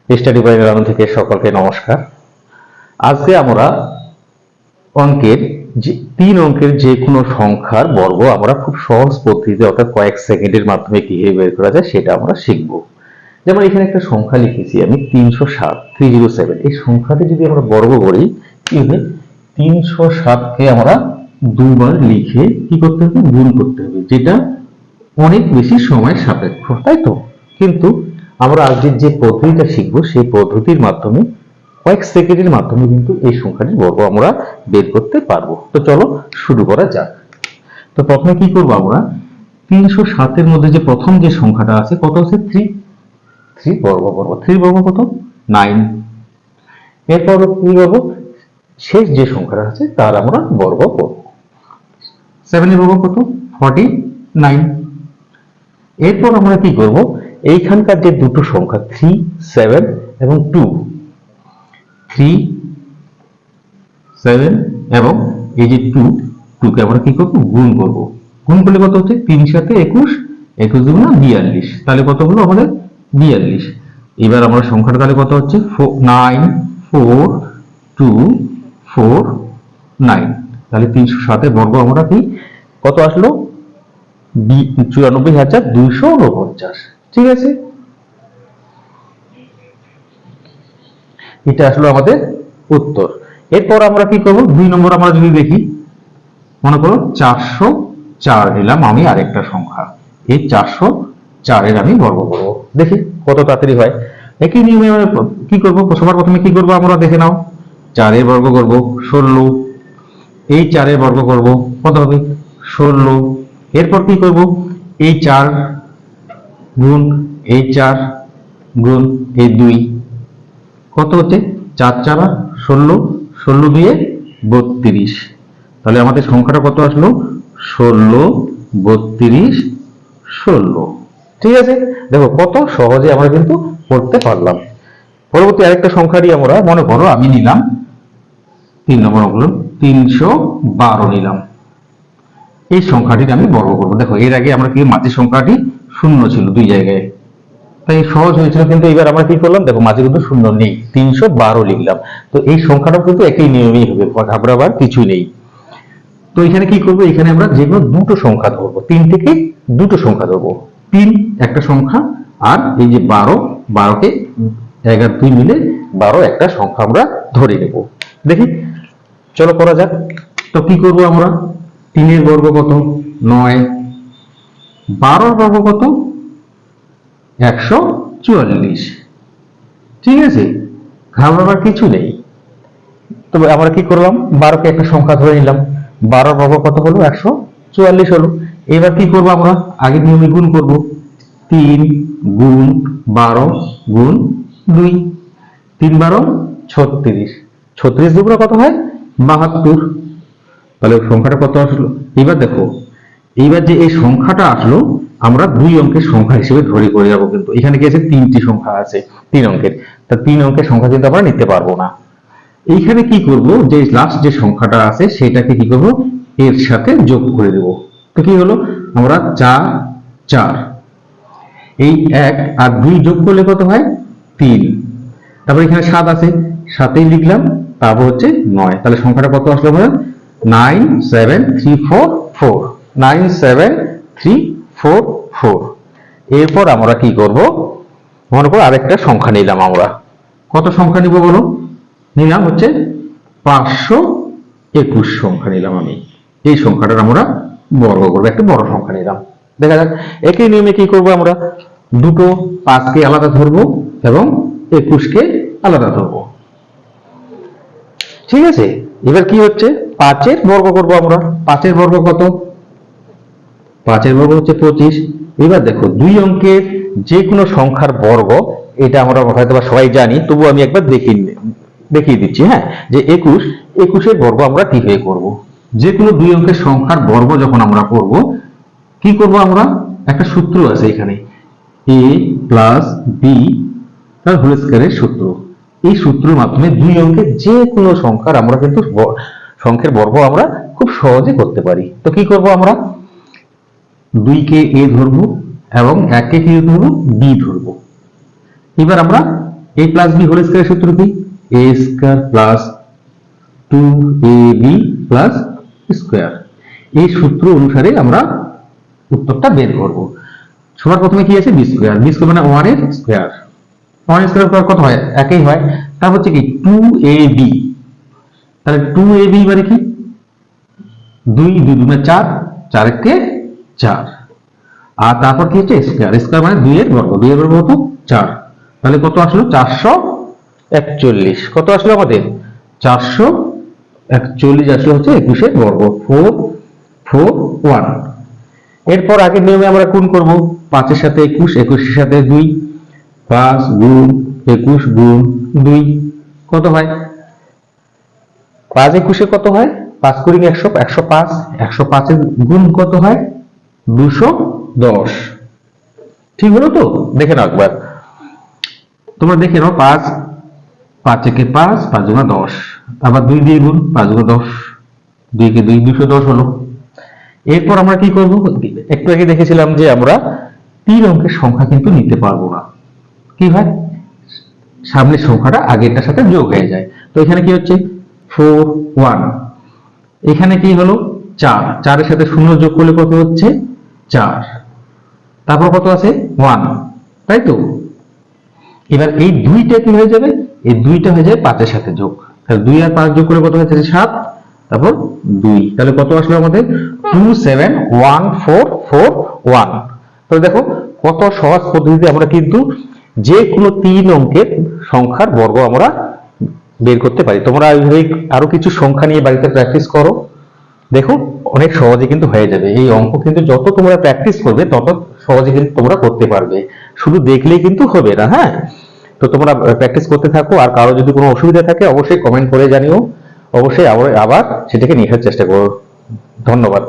Study by Ranu থেকে সকলকে নমস্কার। আজকে আমরা অঙ্কের যে 3 অঙ্কের যে কোনো সংখ্যার বর্গ আমরা খুব সহজ পদ্ধতিতে অর্থাৎ কয়েক সেকেন্ডের মাধ্যমে কিভাবে বের করা যায় সেটা আমরা শিখব। যেমন এখানে একটা সংখ্যা লিখেছি আমি 307 এই সংখ্যাটি যদি আমরা বর্গ করি কি হবে, 307 কে আমরা দুবার লিখে কি করতে হবে, গুণ করতে হবে, যেটা অনেক বেশি সময় সাপেক্ষ, তাই তো? কিন্তু আমরা আজকে যে পদ্ধতিটা শিখবো সেই পদ্ধতির মাধ্যমে কয়েক সেকেন্ডের মাধ্যমে কিন্তু এই সংখ্যাটির বর্গ আমরা বের করতে পারবো। তো চলো শুরু করা যাক। তো প্রথমে কি করবো, আমরা 307 এর মধ্যে যে প্রথম যে সংখ্যাটা আছে কত আছে, 3 বর্গ করব। 3 বর্গ কত, 9। এরপর কি করবো, শেষ যে সংখ্যাটা আছে তার আমরা বর্গ করব। 7 এর বর্গ কত, 49। এরপর আমরা কি করব, এইখানকার যে দুটো সংখ্যা 3, 7 এবং 2, 3, 7 এবং এই যে 2 কে আমরা কি করব, গুণ করব। গুণ করলে কত হচ্ছে, 3 সাথে 21, 21 দুগুণা 42, তাহলে কত হলো আমাদের 42। এবার আমরা সংখ্যাটা তাহলে কত হচ্ছে, 9, 4, 2, 4, 9। তাহলে 307 এর বর্গ আমরা কি কত আসলো, 94,249। ঠিক আছে, এটা আসলো আমাদের উত্তর। এরপর আমরা কি করব, 2 নম্বর আমরা যদি দেখি, মনে করো 404 নিলাম আমি আরেকটা সংখ্যা, এই 404 এর আমি বর্গ করব। দেখি কত তাড়াতাড়ি হয়। একই নিয়মে আমরা কি করব, সবার প্রথমে কি করব আমরা দেখে নাও, 4 এর বর্গ করব 16, এই 4 এর বর্গ করব কত হবে, 16। এরপর কি করব, এই 4 গুণ এই 4 গুণ এই 2 কত হচ্ছে, 4 4 16, 16 দিয়ে 32। তাহলে আমাদের সংখ্যাটা কত আসলো, 16, 32, 16। ঠিক আছে, দেখো কত সহজে আমরা কিন্তু করতে পারলাম। পরবর্তী আরেকটা সংখ্যারই আমরা মনে করো আমি নিলাম 3 নম্বর অঙ্ক 312 নিলাম, এই সংখ্যাটির আমি বর্গ করবো। দেখো এর আগে আমরা কি মাঝের সংখ্যাটি শূন্য ছিল দুই জায়গায়, তাই সহজ হয়েছিল, কিন্তু এবার আমরা কি করলাম, দেখো মাঝে কিন্তু শূন্য নেই, 312 লিখলাম। তো এই সংখ্যাটাও কিন্তু একই নিয়মেই হবে, ঘাবড়াবার কিছু নেই। তো এখানে কি করবো, এখানে আমরা যেগুলো দুটো সংখ্যা ধরবো, 3 থেকে দুটো সংখ্যা ধরবো, 3 একটা সংখ্যা, আর এই যে 12 কে 11 2 মিলে 12 একটা সংখ্যা আমরা ধরে নেব। দেখি চলো করা যাক। তো কি করব আমরা, 3 এর বর্গ কত, 9, 12 এর বর্গ কত, 144। ঠিক আছে, ঘাবড়াবার কিছু নেই। তবে আমরা কি করলাম, 12 কে একটা সংখ্যা ধরে নিলাম, 12 বর্গ কত হলো, 144 হলো। এবার কি করব, আমরা আগের নিয়মে গুণ করব, 3 গুণ 12 গুণ 2, 3 12 36, 36 দুগুণা কত হয়, 72। তাহলে সংখ্যাটা কত আসলো, এবার দেখো এইবার যে এই সংখ্যাটা আসলো আমরা 2 অঙ্কের সংখ্যা হিসেবে ধরে করে যাব। কিন্তু এখানে কি আছে, 3টি সংখ্যা আছে 3 অঙ্কের, তা 3 অঙ্কের সংখ্যা কিন্তু আমরা নিতে পারবো না। এইখানে কি করব, যে লাস্ট যে সংখ্যাটা আছে সেটাকে কি করব, এর সাথে যোগ করে দেব। তো কি হলো, আমরা 4 4, এই 1 আর 2 যোগ করলে কত হয়, 3। তারপর এখানে 7 আছে, 7এই লিখলাম, তারপর হচ্ছে 9। তাহলে সংখ্যাটা কত আসলো আমাদের, 97344, 97344। এরপর আমরা কি করব, মনে করো আরেকটা সংখ্যা নিলাম, আমরা কত সংখ্যা নিব বলো, নিলাম হচ্ছে 521 সংখ্যা নিলাম আমি, এই সংখ্যাটার আমরা বর্গ করবো, একটা বড় সংখ্যা নিলাম। দেখা যাক একই নিয়মে কি করব, আমরা দুটো 5 কে আলাদা ধরবো এবং 21 কে আলাদা ধরবো। ঠিক আছে, এবার কি হচ্ছে, 5 এর বর্গ করব আমরা, 5 এর বর্গ কত, 5 এর বর্গ হচ্ছে 25। এবার দেখো 2 অঙ্কের যে কোনো সংখ্যার বর্গ, এটা আমরা হয়তো সবাই জানি, তবু আমি একবার দেখিয়ে দিচ্ছি। হ্যাঁ, যে 21 এর বর্গ আমরা কিভাবে করব। যে কোনো 2 অঙ্কের সংখ্যার বর্গ যখন আমরা করব, কি করব, আমরা একটা সূত্র আছে এখানে, a প্লাস বি তার হোল স্কয়ারের সূত্র। এই সূত্রের মাধ্যমে 2 অঙ্কের যে কোনো সংখ্যার আমরা কিন্তু সংখ্যার বর্গ আমরা খুব সহজে করতে পারি। তো কি করব, আমরা 2 কে a ধরবো এবং 1 কে কি ধরবো, b ধরবো। এবার আমরা a plus B whole square সূত্র কি? a square plus 2ab plus square. এই সূত্র অনুসারে আমরা উত্তরটা বের করব। সবার প্রথমে কি আছে? B square. বি স্কয়ার মানে 1 এর স্কয়ার। 1 এর স্কয়ার কত হয়? একই হয়। তারপর হচ্ছে কি 2ab। তাহলে 2ab মানে কি? 2 2 দুগুণে 4, 4 একে 4। আর তারপর কি হচ্ছে? স্কয়ার। স্কয়ার মানে 2 এর বর্গ। 2 এর বর্গ কত? 4। তাহলে কত আসলো? 441। কত আসলো আমাদের? 441 আসলে হচ্ছে 21 এর বর্গ। 441। এরপর আগের নিয়মে আমরা গুণ করব। 5 এর সাথে 21, 21 এর সাথে 2। 5 গুণ 21 গুণ 2 কত হয়? 5 21 কত হয়? 5 কুড়ি 100, 105। 105 এর গুণ কত হয়? 210। ঠিক হলো তো? দেখে নাও একবার। তোমরা দেখে নাও। 5 5 একে 5, 5 গুণা 10। আবার 2 দিয়ে গুণ, 5 গুণা 10, 2 কে 2, 210 হলো। এরপর আমরা কি করব? একটু আগে দেখেছিলাম যে আমরা 3 অঙ্কের সংখ্যা কিন্তু নিতে পারবো না। কি হয়? সামনের সংখ্যাটা আগেরটার সাথে যোগ হয়ে যায়। তো এখানে কি হচ্ছে? 4 1। এখানে কি হলো? 4। 4 এর সাথে 0 যোগ করলে কত হচ্ছে? 4। তারপর কত আছে? 1। তাই তো? এবার এই 2টা কি হয়ে যাবে? এই 2টা হয়ে যায় 5 এর সাথে যোগ। তাহলে 2 আর 5 যোগ করে কত হচ্ছে? 7। তারপর 2। তাহলে কত আসলো আমাদের? 27141। তো দেখো কত সহজ পদ্ধতিতে আমরা কিন্তু যে কোনো 3 অঙ্কের সংখ্যার বর্গ আমরা বের করতে পারি। তোমরা এইভাবে আরো কিছু সংখ্যা নিয়ে বাড়িতে প্র্যাকটিস করো। দেখো অনেক সহজে কিন্তু হয়ে যাবে। এই অঙ্ক কিন্তু যত তোমরা প্র্যাকটিস করবে তত সহজে কিন্তু তোমরা করতে পারবে। শুধু দেখলেই কিন্তু হবে না। হ্যাঁ, তো তোমরা প্র্যাকটিস করতে থাকো। আর কারো যদি কোনো অসুবিধা থাকে অবশ্যই কমেন্ট করে জানিও। অবশ্যই আবার সেটাকে নিয়ে আসার চেষ্টা করো। ধন্যবাদ।